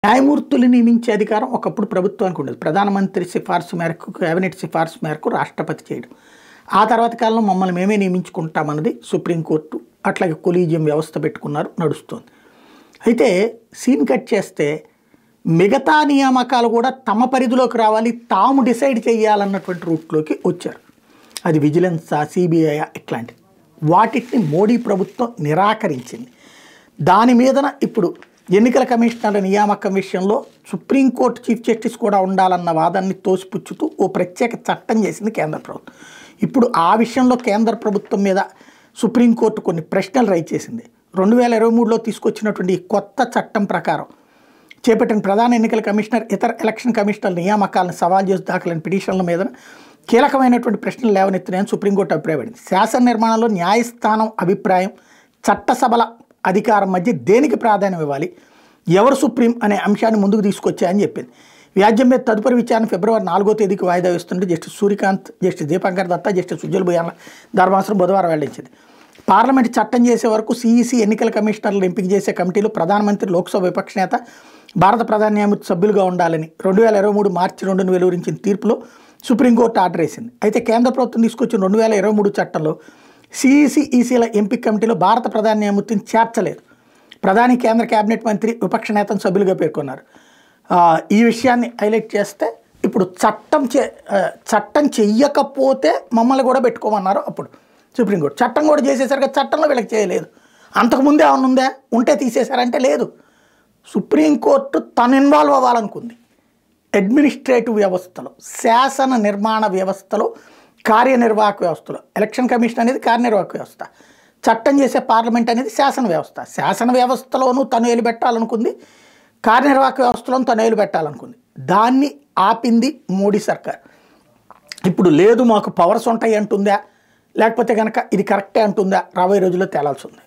న్యాయమూర్తులు నియమించే అధికారం ఒకప్పుడు ప్రభుత్వానికి ఉండేది. ప్రధానమంత్రి సిఫార్సు మేరకు, కేబినెట్ సిఫార్సు మేరకు రాష్ట్రపతి చేయడం. ఆ తర్వాత కాలంలో మమ్మల్ని మేమే నియమించుకుంటామన్నది సుప్రీంకోర్టు. అట్లాగే కొలీజియం వ్యవస్థ పెట్టుకున్నారు, నడుస్తుంది. అయితే సీన్ కట్ చేస్తే మిగతా నియామకాలు కూడా తమ పరిధిలోకి రావాలి, తాము డిసైడ్ చేయాలన్నటువంటి రూట్లోకి వచ్చారు. అది విజిలెన్సా, సిబిఐ ఇట్లాంటివి. వాటిని మోడీ ప్రభుత్వం నిరాకరించింది. దాని మీదన ఇప్పుడు ఎన్నికల కమిషనర్ నియామకం విషయంలో సుప్రీంకోర్టు చీఫ్ జస్టిస్ కూడా ఉండాలన్న వాదాన్ని తోసిపుచ్చుతూ ఓ ప్రత్యేక చట్టం చేసింది కేంద్ర ప్రభుత్వం. ఇప్పుడు ఆ విషయంలో కేంద్ర ప్రభుత్వం మీద సుప్రీంకోర్టు కొన్ని ప్రశ్నలు రైజ్ చేసింది. 2023లో తీసుకొచ్చినటువంటి కొత్త చట్టం ప్రకారం చేపట్టిన ప్రధాన ఎన్నికల కమిషనర్, ఇతర ఎలక్షన్ కమిషనర్ నియామకాలను సవాల్ చేసి దాఖలైన పిటిషన్ల మీద కీలకమైనటువంటి ప్రశ్నలు లేవనెత్తినాయని సుప్రీంకోర్టు అభిప్రాయపడింది. శాసన నిర్మాణంలో న్యాయస్థానం అభిప్రాయం, చట్టసభల అధికారం మధ్య దేనికి ప్రాధాన్యం ఇవ్వాలి, ఎవరు సుప్రీం అనే అంశాన్ని ముందుకు తీసుకొచ్చాయని చెప్పింది. వ్యాజ్యం మీద తదుపరి విచారణ ఫిబ్రవరి 4వ తేదీకి వాయిదా వేస్తుంటే justice Surya Kant, justice Dipankar Datta, justice Ujjal భుయాన్ల ధర్మాసనం బుధవారం వెల్లడించింది. పార్లమెంట్ చట్టం చేసే వరకు సిఈసి ఎన్నికల కమిషనర్లు ఎంపిక చేసే కమిటీలో ప్రధానమంత్రి, లోక్సభ విపక్ష నేత, భారత ప్రధాన న్యాయమూర్తి సభ్యులుగా ఉండాలని 2023 మార్చి 2న వెలువరించిన తీర్పులో సుప్రీంకోర్టు ఆర్డర్ వేసింది. అయితే కేంద్ర ప్రభుత్వం తీసుకొచ్చిన 2023 చట్టంలో సిఈసి, ఈసీల ఎంపిక కమిటీలో భారత ప్రధాన న్యాయమూర్తిని చేర్చలేదు. ప్రధాని, కేంద్ర కేబినెట్ మంత్రి, విపక్ష నేతను సభ్యులుగా పేర్కొన్నారు. ఈ విషయాన్ని హైలైట్ చేస్తే ఇప్పుడు చట్టం చెయ్యకపోతే మమ్మల్ని కూడా పెట్టుకోమన్నారు అప్పుడు సుప్రీంకోర్టు. చట్టం కూడా చేసేసరికి చట్టంలో వీళ్ళకి చేయలేదు. అంతకుముందే ఏమన్నా ఉందా, ఉంటే తీసేశారంటే లేదు. సుప్రీంకోర్టు తను ఇన్వాల్వ్ అవ్వాలనుకుంది. అడ్మినిస్ట్రేటివ్ వ్యవస్థలో, శాసన నిర్మాణ వ్యవస్థలో, కార్యనిర్వాహక వ్యవస్థలో. ఎలక్షన్ కమిషన్ అనేది కార్యనిర్వాహక వ్యవస్థ, చట్టం చేసే పార్లమెంట్ అనేది శాసన వ్యవస్థ. శాసన వ్యవస్థలోనూ తను ఏలు పెట్టాలనుకుంది, కార్యనిర్వాహక వ్యవస్థలోనూ తను ఏలు పెట్టాలనుకుంది. దాన్ని ఆపింది మోడీ సర్కార్. ఇప్పుడు లేదు మాకు పవర్స్ ఉంటాయి అంటుందా, లేకపోతే కనుక ఇది కరెక్టే అంటుందా, రాబోయే రోజుల్లో తేలాల్సి ఉంది.